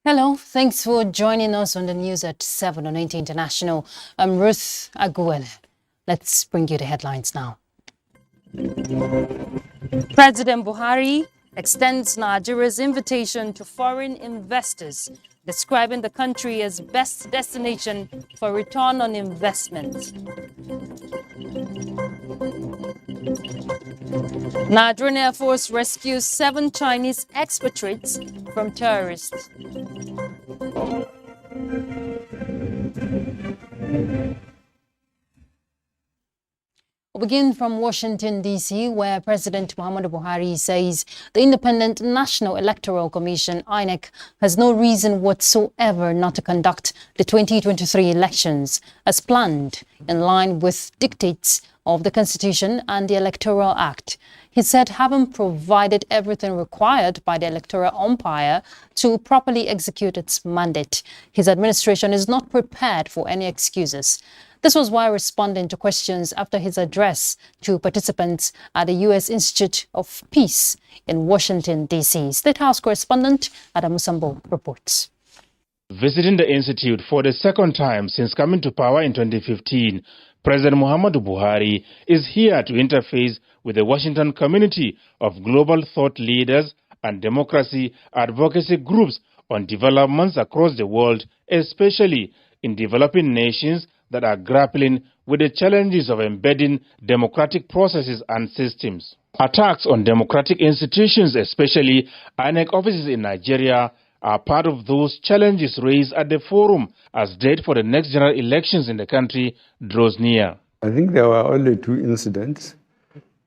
Hello, thanks for joining us on the news at 7 on NTA International. I'm Ruth Aguele. Let's bring you the headlines now. President Buhari extends Nigeria's invitation to foreign investors, describing the country as best destination for return on investment. Nigerian Air Force rescues 7 Chinese expatriates from terrorists. We'll begin from Washington, D.C., where President Muhammadu Buhari says the Independent National Electoral Commission, INEC, has no reason whatsoever not to conduct the 2023 elections as planned, in line with dictates of the Constitution and the Electoral Act. He said having provided everything required by the electoral umpire to properly execute its mandate, his administration is not prepared for any excuses. This was while responding to questions after his address to participants at the U.S. Institute of Peace in Washington, D.C. State House correspondent Adam Musambo reports. Visiting the institute for the second time since coming to power in 2015, President Muhammadu Buhari is here to interface with the Washington community of global thought leaders and democracy advocacy groups on developments across the world, especially in developing nations that are grappling with the challenges of embedding democratic processes and systems. Attacks on democratic institutions, especially INEC offices in Nigeria, are part of those challenges raised at the forum as date for the next general elections in the country draws near. I think there were only 2 incidents.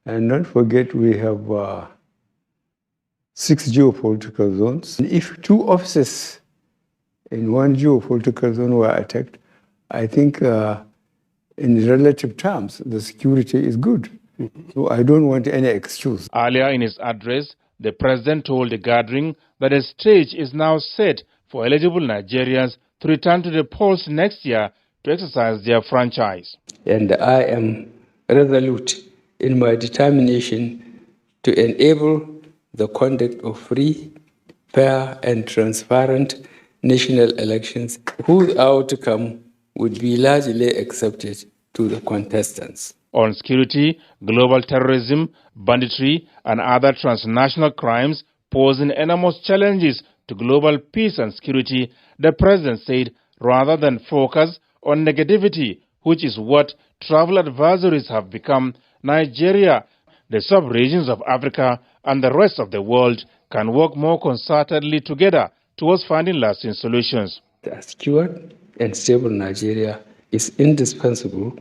And don't forget, we have 6 geopolitical zones. If 2 offices in one geopolitical zone were attacked, I think in relative terms, the security is good. So I don't want any excuse. Earlier in his address, the president told the gathering that a stage is now set for eligible Nigerians to return to the polls next year to exercise their franchise. And I am resolute in my determination to enable the conduct of free, fair, and transparent national elections whose outcome would be largely accepted to the contestants. On security, global terrorism, banditry, and other transnational crimes posing enormous challenges to global peace and security, the president said rather than focus on negativity, which is what travel advisories have become, Nigeria, the sub-regions of Africa, and the rest of the world can work more concertedly together towards finding lasting solutions. A secure and stable Nigeria is indispensable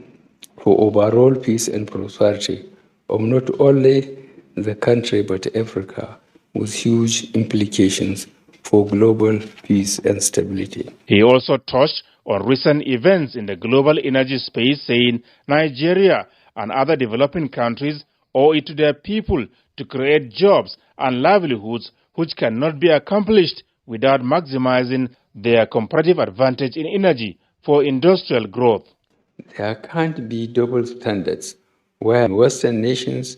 for overall peace and prosperity of not only the country but Africa, with huge implications for global peace and stability. He also touched on recent events in the global energy space, saying Nigeria and other developing countries owe it to their people to create jobs and livelihoods which cannot be accomplished without maximizing their comparative advantage in energy for industrial growth. There can't be double standards where Western nations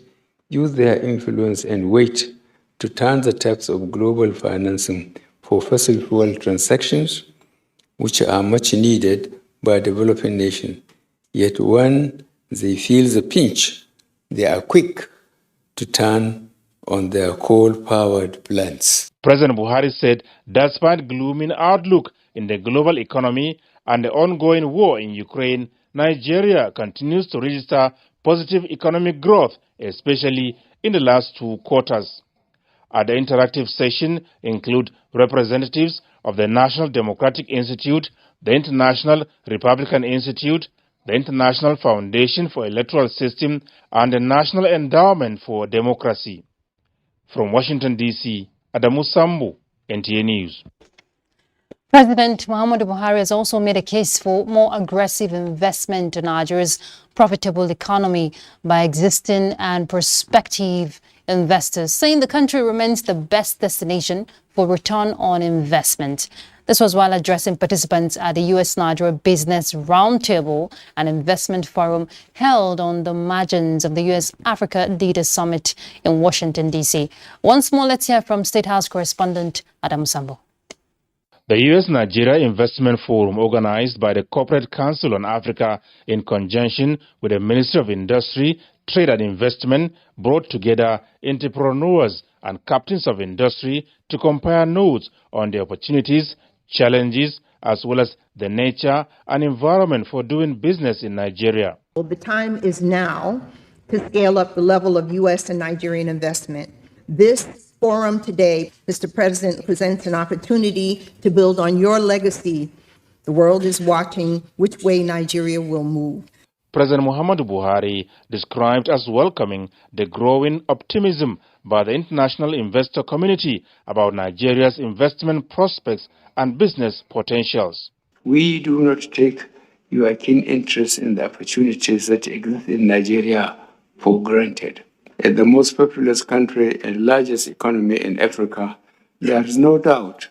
use their influence and weight to turn the taps of global financing for fossil fuel transactions, which are much needed by developing nations. Yet when they feel the pinch, they are quick to turn on their coal-powered plants. President Buhari said despite glooming outlook in the global economy and the ongoing war in Ukraine, Nigeria continues to register positive economic growth, especially in the last 2 quarters. At the interactive session include representatives of the National Democratic Institute, the International Republican Institute, the International Foundation for Electoral System, and the National Endowment for Democracy. From Washington, D.C., Adamu Sambu, NTA News. President Muhammadu Buhari has also made a case for more aggressive investment in Nigeria's profitable economy by existing and prospective investors, saying the country remains the best destination for return on investment. This was while addressing participants at the U.S.-Nigeria Business Roundtable, an investment forum held on the margins of the U.S.-Africa Leaders Summit in Washington, D.C. Once more, let's hear from State House correspondent Adam Sambo. The U.S.-Nigeria Investment Forum, organized by the Corporate Council on Africa in conjunction with the Ministry of Industry, Trade and Investment, brought together entrepreneurs and captains of industry to compare notes on the opportunities, challenges, as well as the nature and environment for doing business in Nigeria. Well, the time is now to scale up the level of U.S. and Nigerian investment. This forum today, Mr. President, presents an opportunity to build on your legacy. The world is watching which way Nigeria will move. President Muhammadu Buhari described as welcoming the growing optimism by the international investor community about Nigeria's investment prospects and business potentials. We do not take your keen interest in the opportunities that exist in Nigeria for granted. As the most populous country and largest economy in Africa, there is no doubt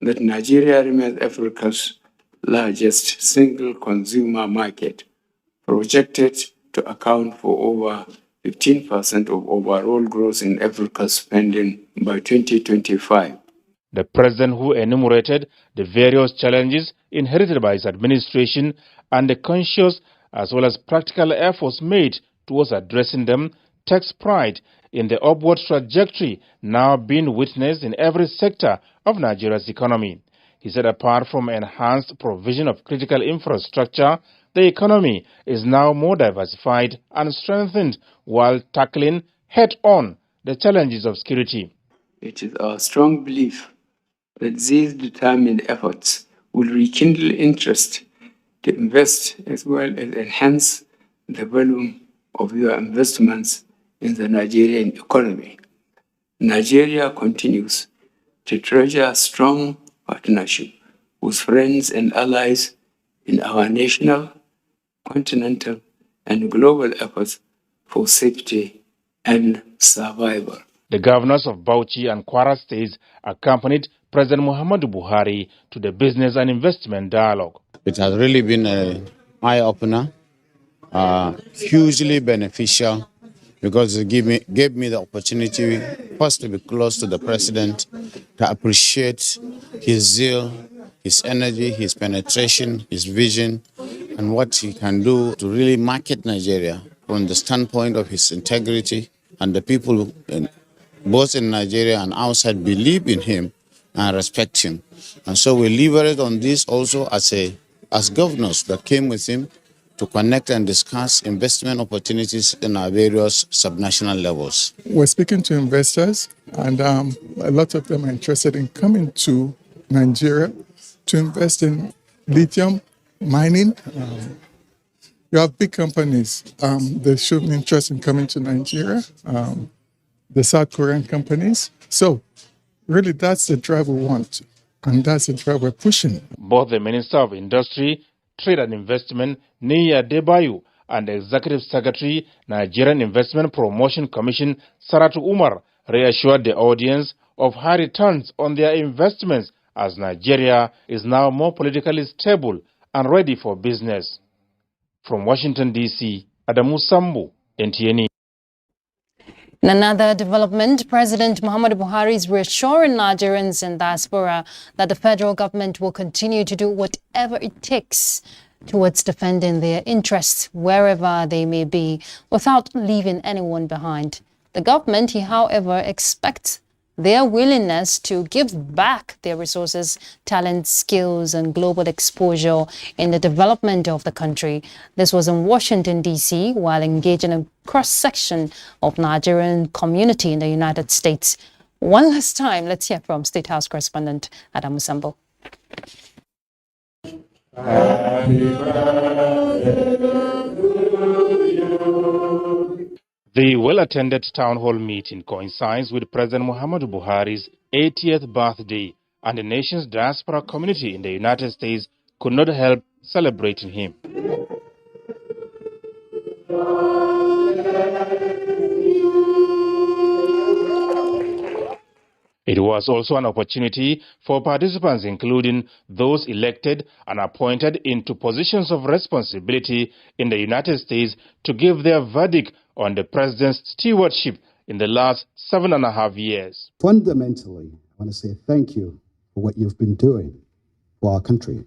that Nigeria remains Africa's largest single consumer market, projected to account for over 15% of overall growth in Africa's spending by 2025. The president, who enumerated the various challenges inherited by his administration and the conscious as well as practical efforts made towards addressing them, takes pride in the upward trajectory now being witnessed in every sector of Nigeria's economy. He said apart from enhanced provision of critical infrastructure, the economy is now more diversified and strengthened while tackling head-on the challenges of security. It is our strong belief that these determined efforts will rekindle interest to invest as well as enhance the volume of your investments in the Nigerian economy. Nigeria continues to treasure strong partnership with friends and allies in our national, continental, and global efforts for safety and survival. The governors of Bauchi and Kwara states accompanied President Muhammadu Buhari to the business and investment dialogue. It has really been an eye-opener, hugely beneficial, because it gave me the opportunity first to be close to the president, to appreciate his zeal, his energy, his penetration, his vision, and what he can do to really market Nigeria from the standpoint of his integrity. And the people, both in Nigeria and outside, believe in him and respect him. And so we leveraged on this also as governors that came with him to connect and discuss investment opportunities in our various subnational levels. We're speaking to investors, and a lot of them are interested in coming to Nigeria to invest in lithium mining. You have big companies. They show interest in coming to Nigeria, the South Korean companies. So really, that's the drive we want, and that's the drive we're pushing. Both the Minister of Industry, Trade and Investment, Niya Debayu, and the Executive Secretary, Nigerian Investment Promotion Commission, Saratu Umar, reassured the audience of high returns on their investments as Nigeria is now more politically stable and ready for business. From Washington, D.C., Adamu Sambu, NTA. In another development, President Muhammadu Buhari is reassuring Nigerians in diaspora that the federal government will continue to do whatever it takes towards defending their interests wherever they may be, without leaving anyone behind. The government, he, however, expects their willingness to give back their resources, talent, skills, and global exposure in the development of the country. This was in Washington, D.C., while engaging a cross-section of Nigerian community in the United States. One last time, let's hear from State House correspondent Adam Musambo. The well-attended town hall meeting coincides with President Muhammadu Buhari's 80th birthday, and the nation's diaspora community in the United States could not help celebrating him. It was also an opportunity for participants, including those elected and appointed into positions of responsibility in the United States, to give their verdict on the president's stewardship in the last 7.5 years. Fundamentally, I want to say thank you for what you've been doing for our country.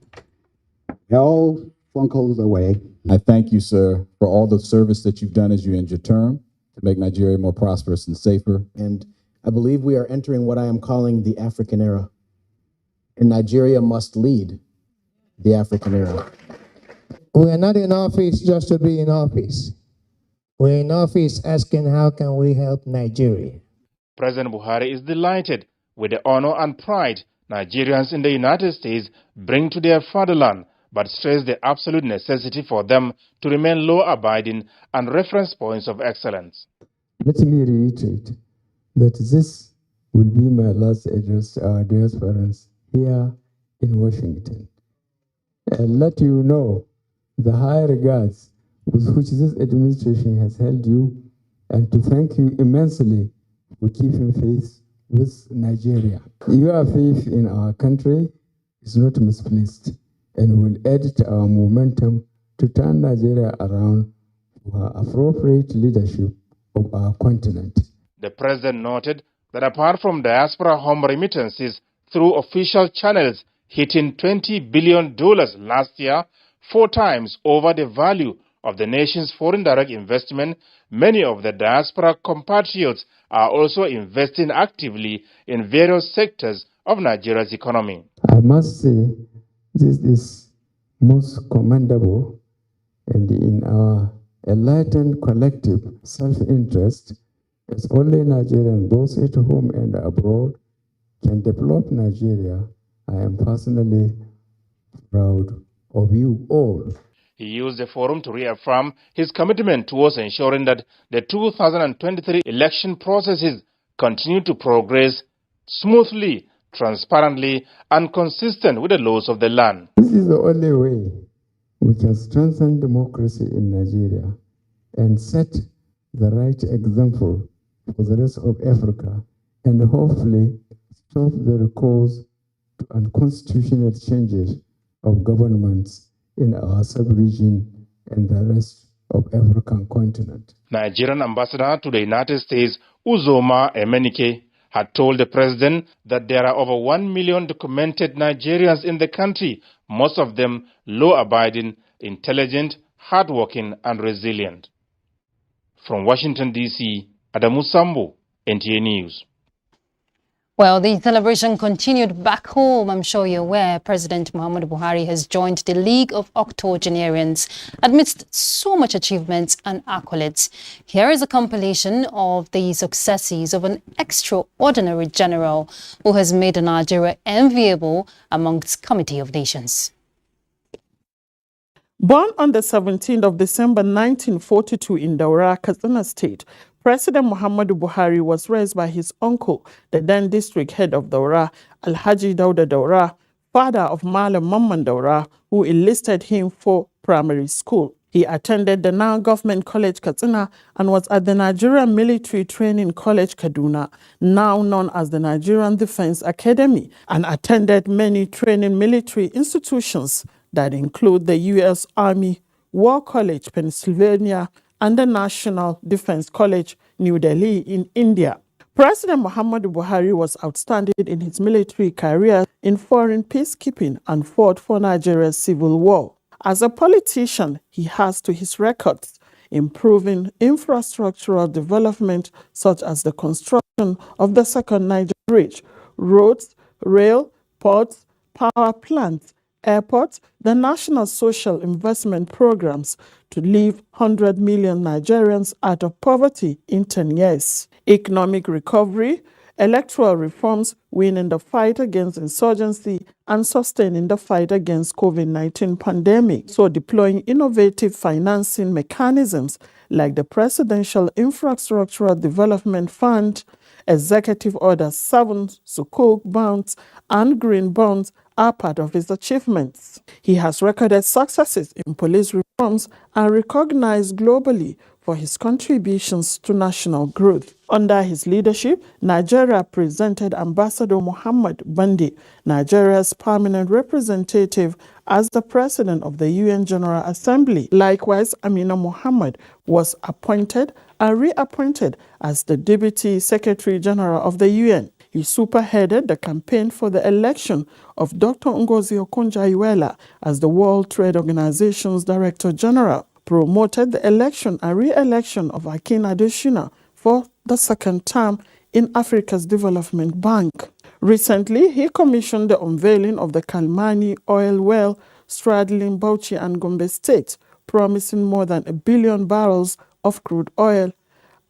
You're all phone calls away. I thank you, sir, for all the service that you've done as you end your term to make Nigeria more prosperous and safer. And I believe we are entering what I am calling the African era. And Nigeria must lead the African era. We are not in office just to be in office. We're in office asking how can we help Nigeria. President Buhari is delighted with the honor and pride Nigerians in the United States bring to their fatherland, but stressed the absolute necessity for them to remain law-abiding and reference points of excellence. Let me reiterate that this will be my last address to our diasporans here in Washington, and let you know the high regards with which this administration has held you, and to thank you immensely for keeping faith with Nigeria. Your faith in our country is not misplaced and will add to our momentum to turn Nigeria around for appropriate leadership of our continent. The president noted that apart from diaspora home remittances through official channels hitting $20 billion last year, 4 times over the value of the nation's foreign direct investment, many of the diaspora compatriots are also investing actively in various sectors of Nigeria's economy. I must say this is most commendable, and in our enlightened collective self-interest, as only Nigerians, both at home and abroad, can develop Nigeria, I am personally proud of you all. He used the forum to reaffirm his commitment towards ensuring that the 2023 election processes continue to progress smoothly, transparently, and consistent with the laws of the land. This is the only way we can strengthen democracy in Nigeria and set the right example for the rest of Africa, and hopefully stop the recourse to unconstitutional changes of governments in our sub-region and the rest of African continent. Nigerian ambassador to the United States, Uzoma Emenike, had told the president that there are over 1 million documented Nigerians in the country, most of them law-abiding, intelligent, hardworking, and resilient. From Washington, D.C., Adamu Sambo, NTA News. Well, the celebration continued back home. I'm sure you're aware President Muhammadu Buhari has joined the League of Octogenarians amidst so much achievements and accolades. Here is a compilation of the successes of an extraordinary general who has made Nigeria enviable amongst Committee of Nations. Born on the 17th of December 1942 in Daura, Katsina State, President Muhammadu Buhari was raised by his uncle, the then district head of Daura, Alhaji Dauda Daura, father of Malam Mamman Daura, who enlisted him for primary school. He attended the now Government College Katsina and was at the Nigerian Military Training College Kaduna, now known as the Nigerian Defense Academy, and attended many training military institutions that include the U.S. Army, War College, Pennsylvania, and the National Defense College, New Delhi in India. President Muhammadu Buhari was outstanding in his military career in foreign peacekeeping and fought for Nigeria's civil war. As a politician, he has to his records improving infrastructural development such as the construction of the Second Niger Bridge, roads, rail, ports, power plants, airports, the national social investment programs to leave 100 million Nigerians out of poverty in 10 years. Economic recovery, electoral reforms, winning the fight against insurgency, and sustaining the fight against COVID-19 pandemic. So deploying innovative financing mechanisms like the Presidential Infrastructural Development Fund, Executive Order 7, Sukuk bonds, and Green bonds are part of his achievements. He has recorded successes in police reforms and recognized globally for his contributions to national growth. Under his leadership, Nigeria presented Ambassador Muhammad Bandi, Nigeria's permanent representative, as the president of the UN General Assembly. Likewise, Amina Mohammed was appointed and reappointed as the Deputy Secretary General of the UN. He superheaded the campaign for the election of Dr. Ngozi Okonjo-Iweala as the World Trade Organization's Director General, promoted the election and re-election of Akin Adesina for the second term in Africa's Development Bank. Recently, he commissioned the unveiling of the Kalmani oil well straddling Bauchi and Gombe states, promising more than 1 billion barrels of crude oil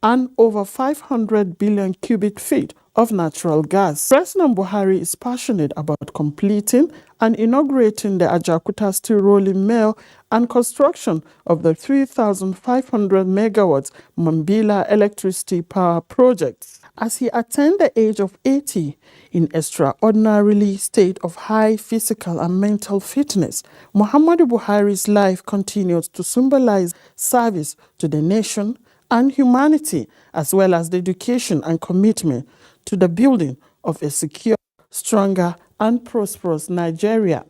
and over 500 billion cubic feet of natural gas. President Buhari is passionate about completing and inaugurating the Ajaokuta steel rolling mill and construction of the 3,500 megawatts Mambila electricity power projects. As he attained the age of 80 in extraordinarily state of high physical and mental fitness, Muhammadu Buhari's life continues to symbolize service to the nation and humanity, as well as dedication and commitment to the building of a secure, stronger, and prosperous Nigeria.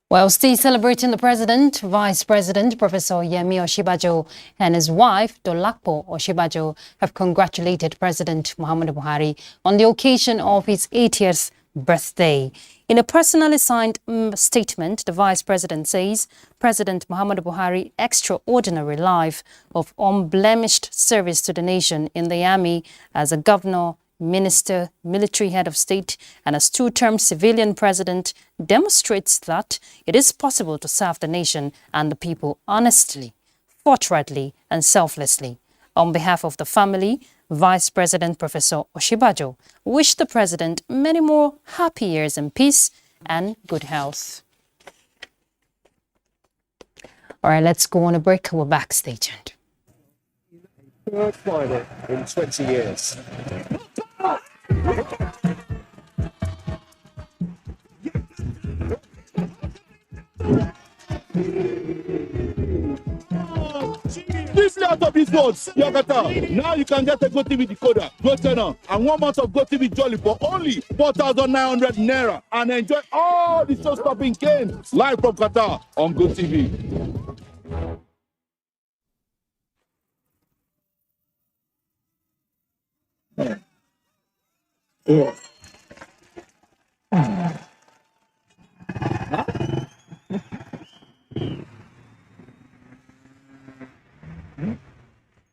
While still celebrating the president, Vice President Professor Yemi Osinbajo and his wife Dolapo Osinbajo have congratulated President Muhammadu Buhari on the occasion of his 80th birthday. In a personally signed statement, the Vice President says President Muhammadu Buhari's extraordinary life of unblemished service to the nation in the army as a governor, minister, military head of state, and as two-term civilian president demonstrates that it is possible to serve the nation and the people honestly, forthrightly, and selflessly. On behalf of the family, Vice President Professor Osinbajo wished the president many more happy years in peace and good health. All right, let's go on a break. We're back. Stay tuned. Third final in 20 years. This is out of his words, Yagata. Now you can get a GoTV decoder, GoTV, and 1 month of GoTV Jolly for only 4,900 naira and enjoy all the show-stopping games live from Qatar on GoTV.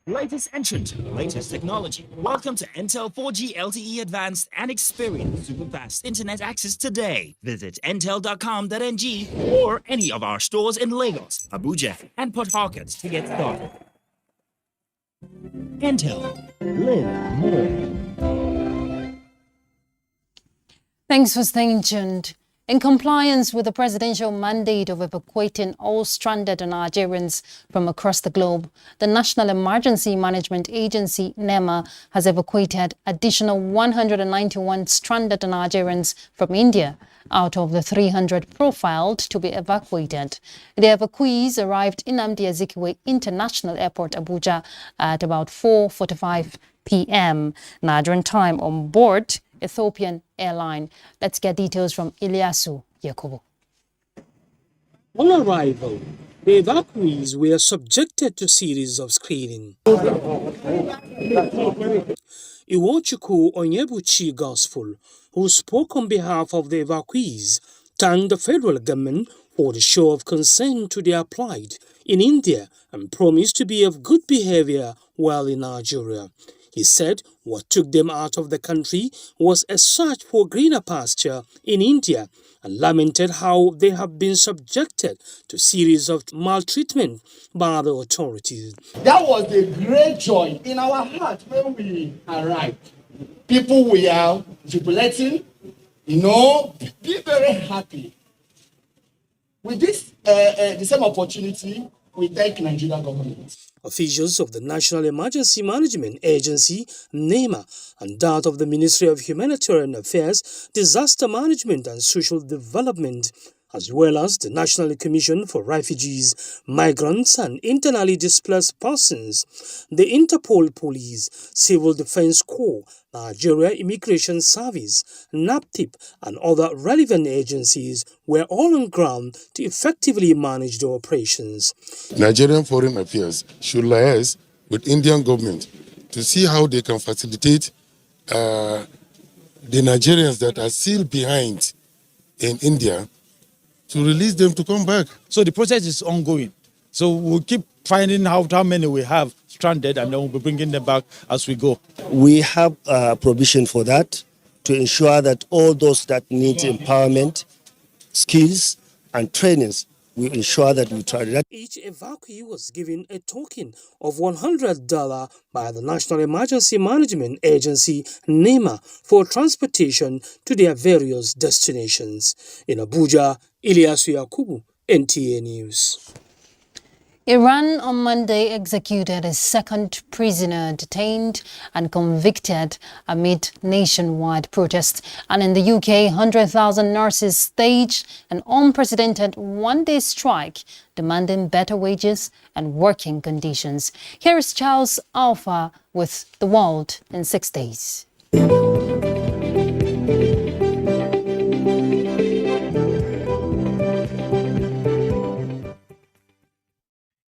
Latest entrant, latest technology. Welcome to Intel 4G LTE Advanced and experience super fast internet access today. Visit intel.com.ng or any of our stores in Lagos, Abuja, and Port Harcourt to get started. Intel. Live more. Thanks for staying tuned. In compliance with the presidential mandate of evacuating all stranded Nigerians from across the globe, the National Emergency Management Agency, NEMA, has evacuated additional 191 stranded Nigerians from India out of the 300 profiled to be evacuated. The evacuees arrived in Nnamdi Azikiwe International Airport, Abuja, at about 4:45 p.m. Nigerian time on board Ethiopian Airline. Let's get details from Ilyasu Yakubu. On arrival, the evacuees were subjected to series of screening. Iwochukwu Onyebuchi Gospel, who spoke on behalf of the evacuees, thanked the federal government for the show of concern to their plight in India and promised to be of good behavior while in Nigeria. He said what took them out of the country was a search for greener pasture in India and lamented how they have been subjected to series of maltreatment by the authorities. That was a great joy in our heart when we arrived. People were jubilating, be very happy. With this the same opportunity, we thank Nigerian government. Officials of the National Emergency Management Agency, NEMA, and that of the Ministry of Humanitarian Affairs, Disaster Management and Social Development, as well as the National Commission for Refugees, Migrants and Internally Displaced Persons, the Interpol Police, Civil Defense Corps, Nigeria Immigration Service, NAPTIP, and other relevant agencies were all on ground to effectively manage the operations. Nigerian Foreign Affairs should liaise with Indian government to see how they can facilitate the Nigerians that are still behind in India, to release them to come back. So the process is ongoing. So we'll keep finding out how many we have stranded, and then we'll be bringing them back as we go. We have provision for that to ensure that all those that need empowerment, skills, and trainings, we ensure that we try that. Each evacuee was given a token of $100 by the National Emergency Management Agency, NEMA, for transportation to their various destinations. In Abuja, Ilyasu Yakubu, NTA News. Iran on Monday executed a second prisoner detained and convicted amid nationwide protests. And in the UK, 100,000 nurses staged an unprecedented one-day strike demanding better wages and working conditions. Here is Charles Alpha with The World in 6 days.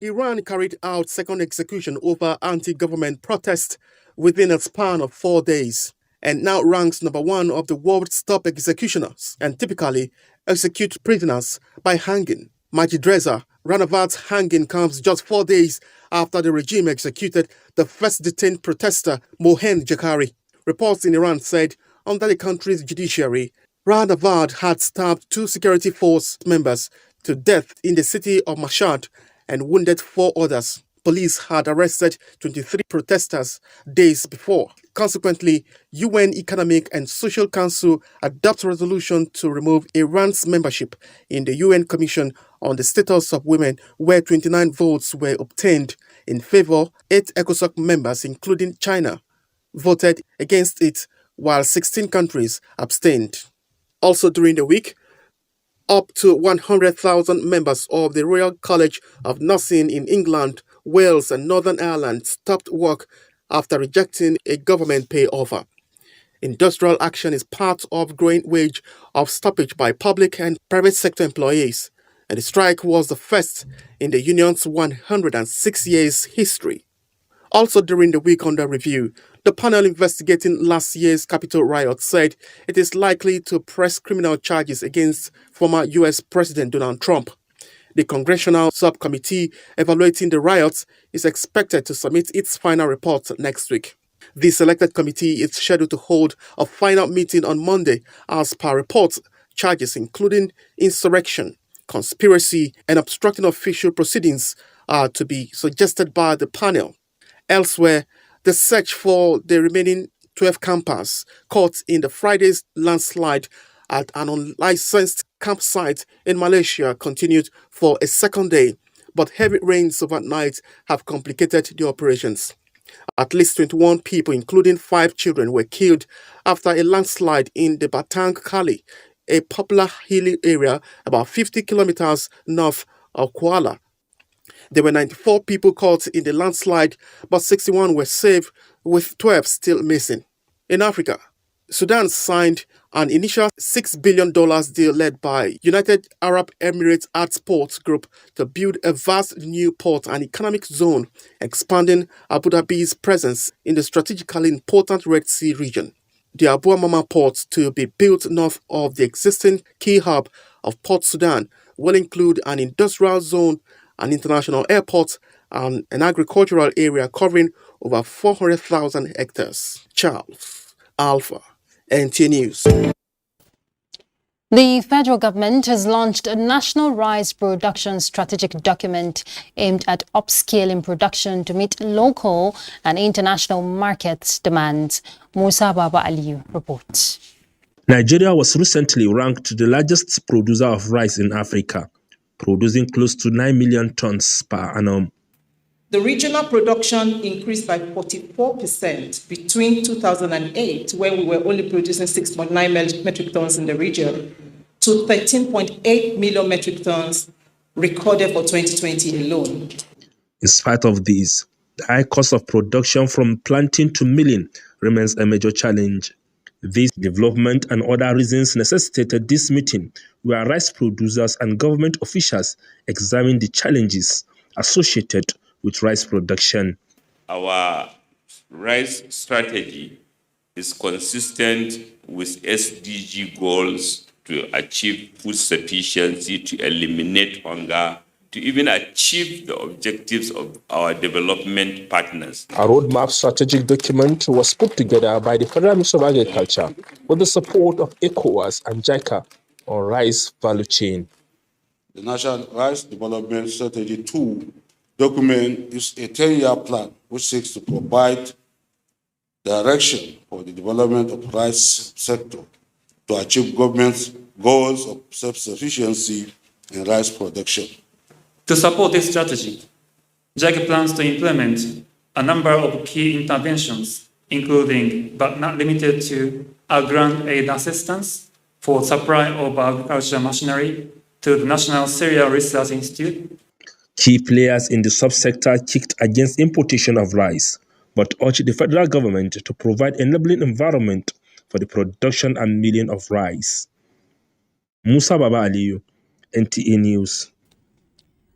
Iran carried out second execution over anti-government protest within a span of 4 days and now ranks number one of the world's top executioners and typically execute prisoners by hanging. Majid Reza Ranavat's hanging comes just 4 days after the regime executed the first detained protester, Mohen Jakari. Reports in Iran said under the country's judiciary, Ranavat had stabbed 2 security force members to death in the city of Mashhad and wounded 4 others. Police had arrested 23 protesters days before. Consequently, UN Economic and Social Council adopted a resolution to remove Iran's membership in the UN Commission on the Status of Women, where 29 votes were obtained in favor. 8 ECOSOC members, including China, voted against it, while 16 countries abstained. Also during the week, up to 100,000 members of the Royal College of Nursing in England, Wales and Northern Ireland stopped work after rejecting a government pay offer. Industrial action is part of growing wage of stoppage by public and private sector employees, and the strike was the first in the union's 106 years history. Also during the week under review, the panel investigating last year's Capitol riot said it is likely to press criminal charges against former U.S. President Donald Trump. The congressional subcommittee evaluating the riots is expected to submit its final report next week. The selected committee is scheduled to hold a final meeting on Monday. As per reports, charges including insurrection, conspiracy, and obstructing official proceedings are to be suggested by the panel. Elsewhere, the search for the remaining 12 campers caught in the Friday's landslide at an unlicensed campsite in Malaysia continued for a second day, but heavy rains overnight have complicated the operations. At least 21 people, including 5 children, were killed after a landslide in the Batang Kali, a popular hilly area about 50 kilometers north of Kuala. There were 94 people caught in the landslide, but 61 were saved, with 12 still missing. In Africa, Sudan signed an initial $6 billion deal led by United Arab Emirates Artsports Group to build a vast new port and economic zone, expanding Abu Dhabi's presence in the strategically important Red Sea region. The Abu Mama port, to be built north of the existing key hub of Port Sudan, will include an industrial zone, an international airport, and an agricultural area covering over 400,000 hectares. Charles Alpha, NTA News. The federal government has launched a national rice production strategic document aimed at upscaling production to meet local and international markets demands. Musa Baba Aliyu reports. Nigeria was recently ranked the largest producer of rice in Africa, producing close to 9 million tons per annum. The regional production increased by 44% between 2008, when we were only producing 6.9 metric tons in the region, to 13.8 million metric tons recorded for 2020 alone. In spite of this, the high cost of production from planting to milling remains a major challenge. This development and other reasons necessitated this meeting, where rice producers and government officials examined the challenges associated with rice production. Our rice strategy is consistent with SDG goals to achieve food sufficiency, to eliminate hunger, to even achieve the objectives of our development partners. A roadmap strategic document was put together by the Federal Ministry of Agriculture with the support of ECOWAS and JICA on rice value chain. The National Rice Development Strategy 2 document is a 10-year plan which seeks to provide direction for the development of the rice sector to achieve government's goals of self-sufficiency in rice production. To support this strategy, JICA plans to implement a number of key interventions, including but not limited to a grant aid assistance for supply of agricultural machinery to the National Cereal Research Institute. Key players in the subsector kicked against importation of rice, but urged the federal government to provide enabling environment for the production and milling of rice. Musa Baba Aliyu, NTA News.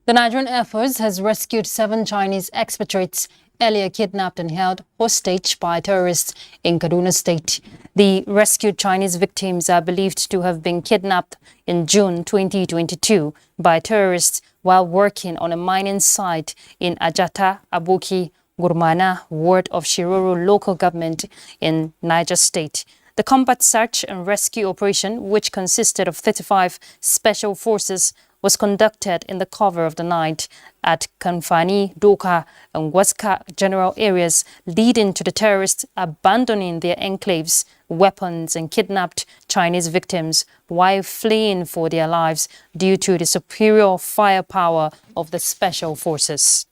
The Nigerian Air Force has rescued 7 Chinese expatriates earlier kidnapped and held hostage by terrorists in Kaduna State. The rescued Chinese victims are believed to have been kidnapped in June 2022 by terrorists while working on a mining site in Ajata, Aboki, Gurmana ward of Shiroro local government in Niger State. The combat search and rescue operation, which consisted of 35 special forces, was conducted in the cover of the night at Kanfani, Doka and Waska general areas, leading to the terrorists abandoning their enclaves, weapons and kidnapped Chinese victims while fleeing for their lives due to the superior firepower of the special forces.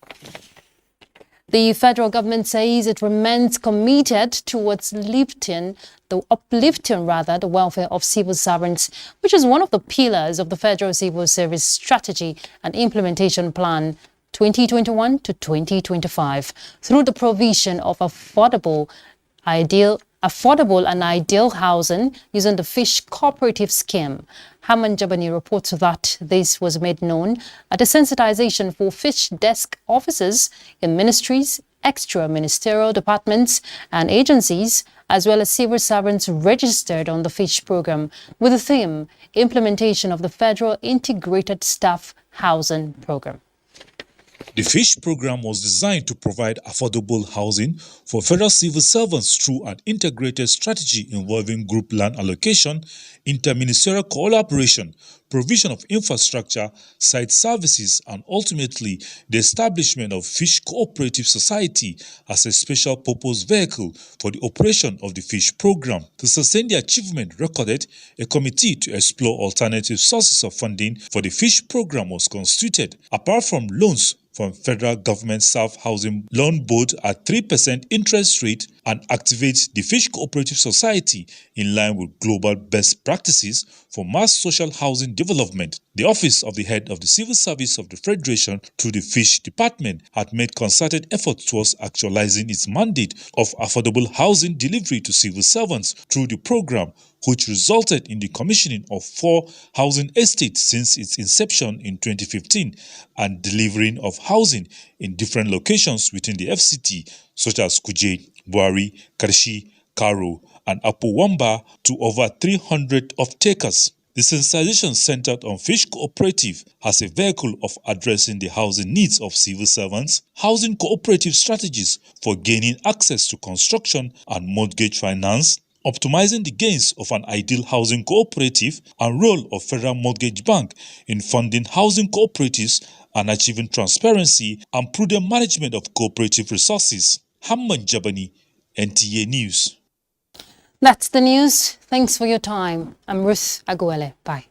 The federal government says it remains committed towards uplifting the welfare of civil servants, which is one of the pillars of the Federal Civil Service Strategy and Implementation Plan 2021 to 2025 through the provision of affordable and ideal housing using the Fish Cooperative Scheme. Haman Jabani reports that this was made known at a sensitization for fish desk officers in ministries, extra-ministerial departments and agencies, as well as civil servants registered on the fish program, with the theme, implementation of the Federal Integrated Staff Housing Program. The FISH program was designed to provide affordable housing for federal civil servants through an integrated strategy involving group land allocation, interministerial collaboration, provision of infrastructure, site services, and ultimately the establishment of Fish Cooperative Society as a special purpose vehicle for the operation of the FISH program. To sustain the achievement recorded, a committee to explore alternative sources of funding for the FISH program was constituted. Apart from loans from Federal Government Self-Housing Loan Board at 3% interest rate and activate the Fish Cooperative Society in line with global best practices for mass social housing development. The Office of the Head of the Civil Service of the Federation through the Fish Department had made concerted efforts towards actualizing its mandate of affordable housing delivery to civil servants through the program, which resulted in the commissioning of 4 housing estates since its inception in 2015 and delivering of housing in different locations within the FCT, such as Kuje, Buhari, Karshi, Karo, and Apuwamba, to over 300 off-takers. The sensitization centered on Fish Cooperative as a vehicle of addressing the housing needs of civil servants, housing cooperative strategies for gaining access to construction and mortgage finance, optimizing the gains of an ideal housing cooperative and role of Federal Mortgage Bank in funding housing cooperatives and achieving transparency and prudent management of cooperative resources. Hamman Jabani, NTA News. That's the news. Thanks for your time. I'm Ruth Aguele. Bye.